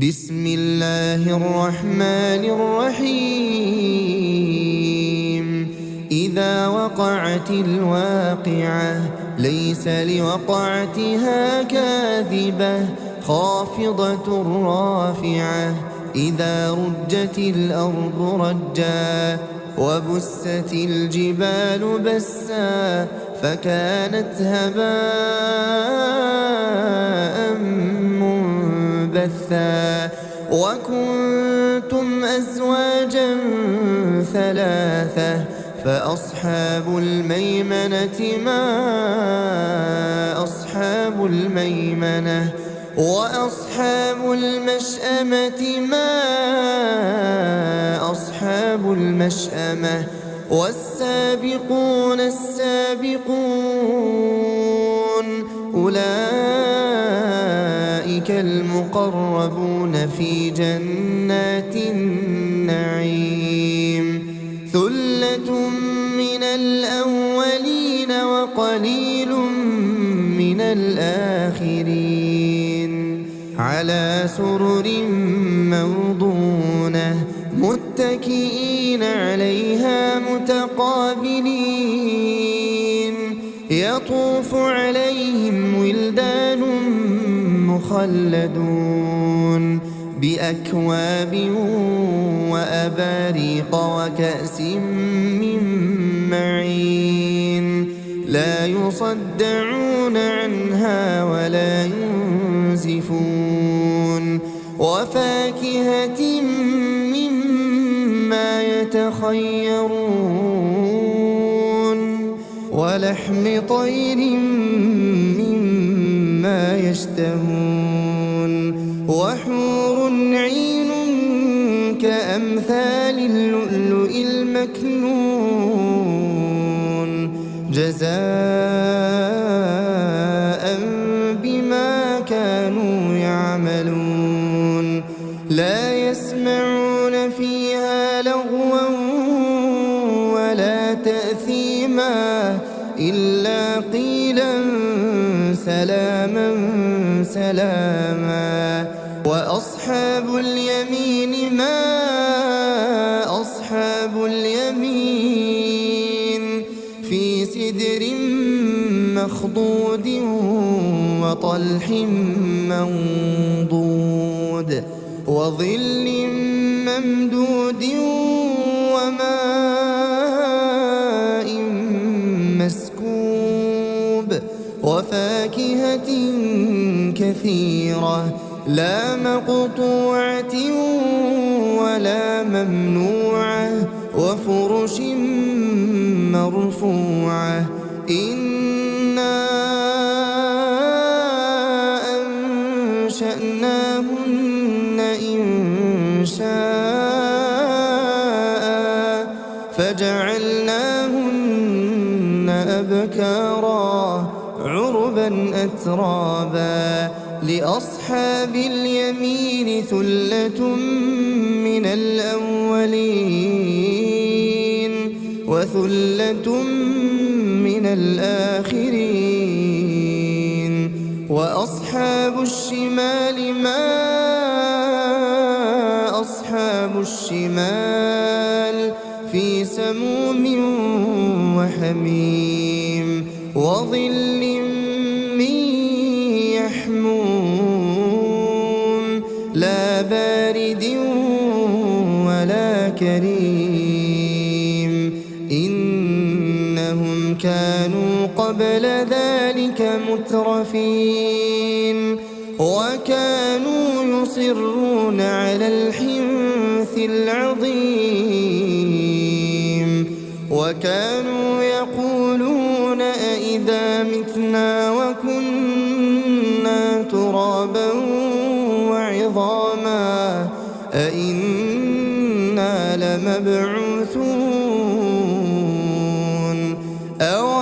بسم الله الرحمن الرحيم إذا وقعت الواقعة ليس لوقعتها كاذبة خافضة رافعة إذا رجت الأرض رجا وبست الجبال بسا فكانت هباء منبثا وكنتم أزواجا ثلاثة فأصحاب الميمنة ما أصحاب الميمنة وأصحاب المشأمة ما أصحاب المشأمة والسابقون السابقون أولئك المقربون في جنات النعيم ثلة من الأولين وقليل من الآخرين على سرر موضونة متكئين عليها متقابلين يطوف عليهم ولدان مخلدون بأكواب وأباريق وكأس من معين لا يصدعون عنها ولا ينزفون وفاكهة مما يتخيرون ولحم طير مما يشتهون وحور عين كأمثال اللؤلؤ المكنون جزاء بما كانوا يعملون لا يسمعون فيها لغوا ولا تأثيما إلا قيلا سلاما سلاما وأصحاب اليمين ما أصحاب اليمين في سدر مخضود وطلح منضود وظل ممدود وماء مسكوب وفاكهة كثيرة لا مقطوعة ولا ممنوعة وفرش مرفوعة إنا أنشأناهن إنشاء فجعلناهن أبكارا عربا أترابا لأصحاب اليمين ثلة من الأولين وثلة من الآخرين وأصحاب الشمال ما أصحاب الشمال في سموم وحميم وظل من يحموم لا بارد ولا كريم إنهم كانوا قبل ذلك مترفين وكانوا يصرون على الحنث العظيم وكانوا يقولون أئذا متنا وكنا ترابا وعظاما أئنا لمبعوثون أو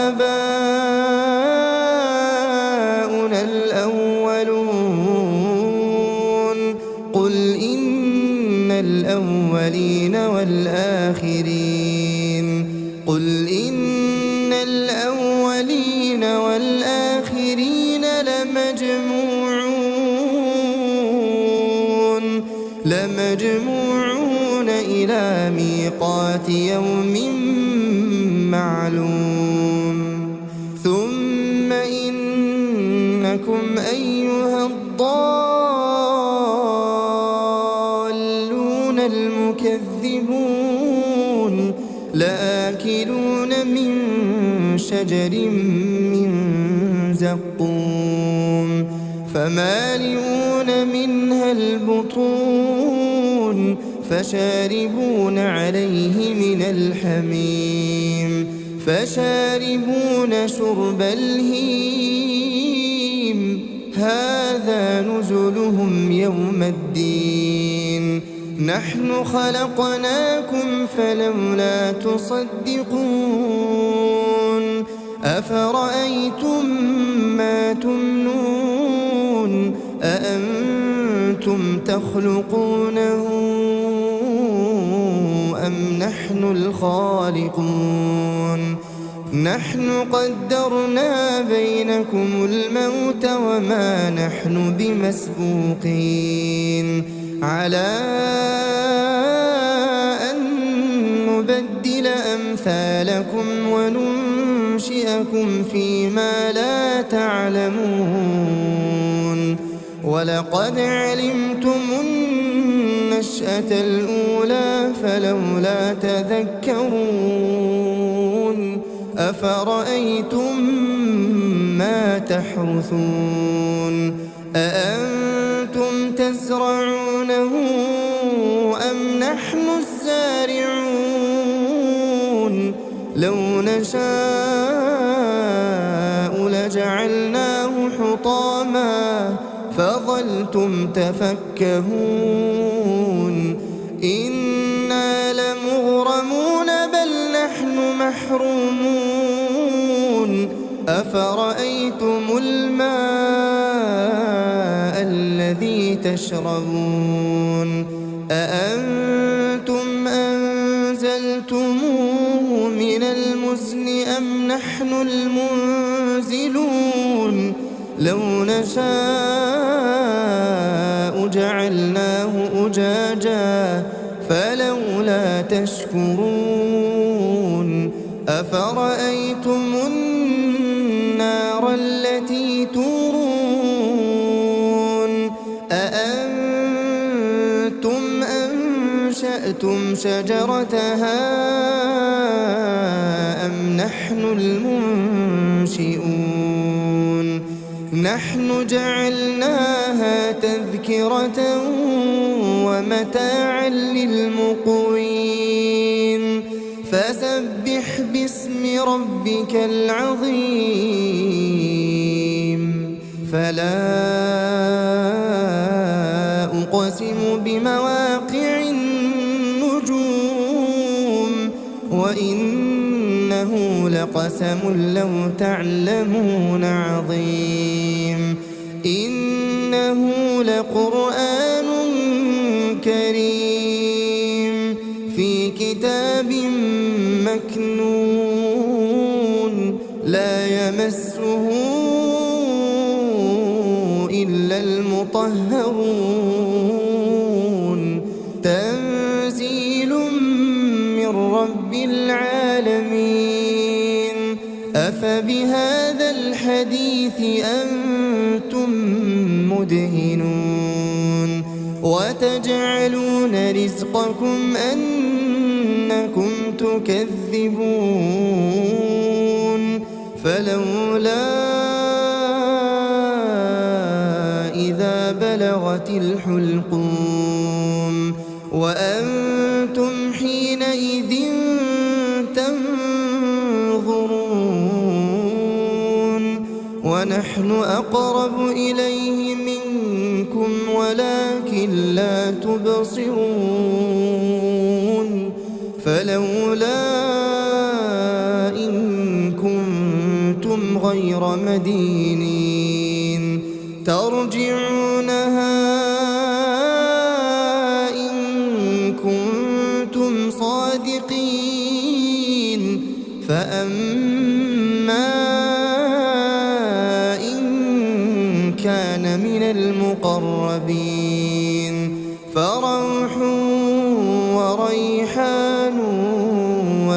آباؤنا الأولون قل إن الأولين والآخرين قل إن الأولين والآخرين لمجموعون لمجموعون إلى ميقات يوم معلوم ثم إنكم أيها الضالون المكذبون لآكلون من شجر من زقوم فمالئون منها البطون فشاربون عليه من الحميم فشاربون شرب الهيم هذا نزلهم يوم الدين نحن خلقناكم فلولا تصدقون أفرأيتم ما تمنون أأنتم تخلقونه أم نحن الخالقون نحن قدرنا بينكم الموت وما نحن بمسبوقين على أن نبدل أمثالكم وننشئكم فيما لا تعلمون ولقد علمتم النشأة الأولى فلولا تذكرون أفرأيتم ما تحرثون أأنتم تزرعونه أم نحن الزارعون لو نشاء لجعلناه حطاما فظلتم تفكهون إنا لمغرمون بل نحن محرومون أفرأيتم الماء الذي تشربون أأنتم أنزلتموه من المزن أم نحن المنزلون لو نشاء جعلناه أجاجا فلولا تشكرون أفرأيتم النار التي تورون أأنتم أنشأتم شجرتها أم نحن المنشئون نحن جعلناها تذكرة ومتاعا للمقوين فسبح باسم ربك العظيم فلا أقسم بمواقع النجوم وإنه لقسم لو تعلمون عظيم إنه لقرآن كريم في كتاب مكنون لا يمسه إلا المطهرون تنزيل من رب العالمين أفبهذا الحديث أنتم مدهنون وتجعلون رزقكم أنكم تكذبون فلولا إذا بلغت الحلقوم وأنتم حينئذ تنظرون ونحن أقرب إليه منكم ولكن لا تبصرون فلولا إن كنتم غير مدينين ترجعونها إن كنتم صادقين فأما إن كان من المقربين فرب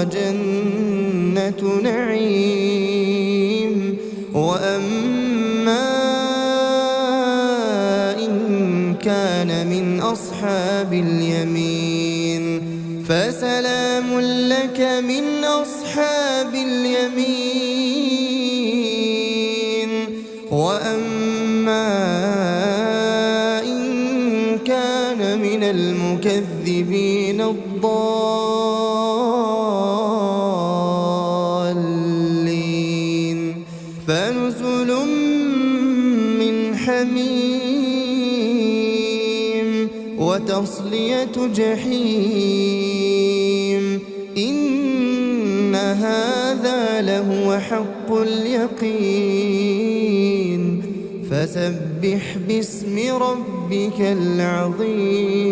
وجنة نعيم. وأما إن كان من أصحاب اليمين فسلام لك من أصحاب اليمين. وأما إن كان من المكذبين الضالين فنزل من حميم وتصلية جحيم. إن هذا لهو حق اليقين. فسبح باسم ربك العظيم.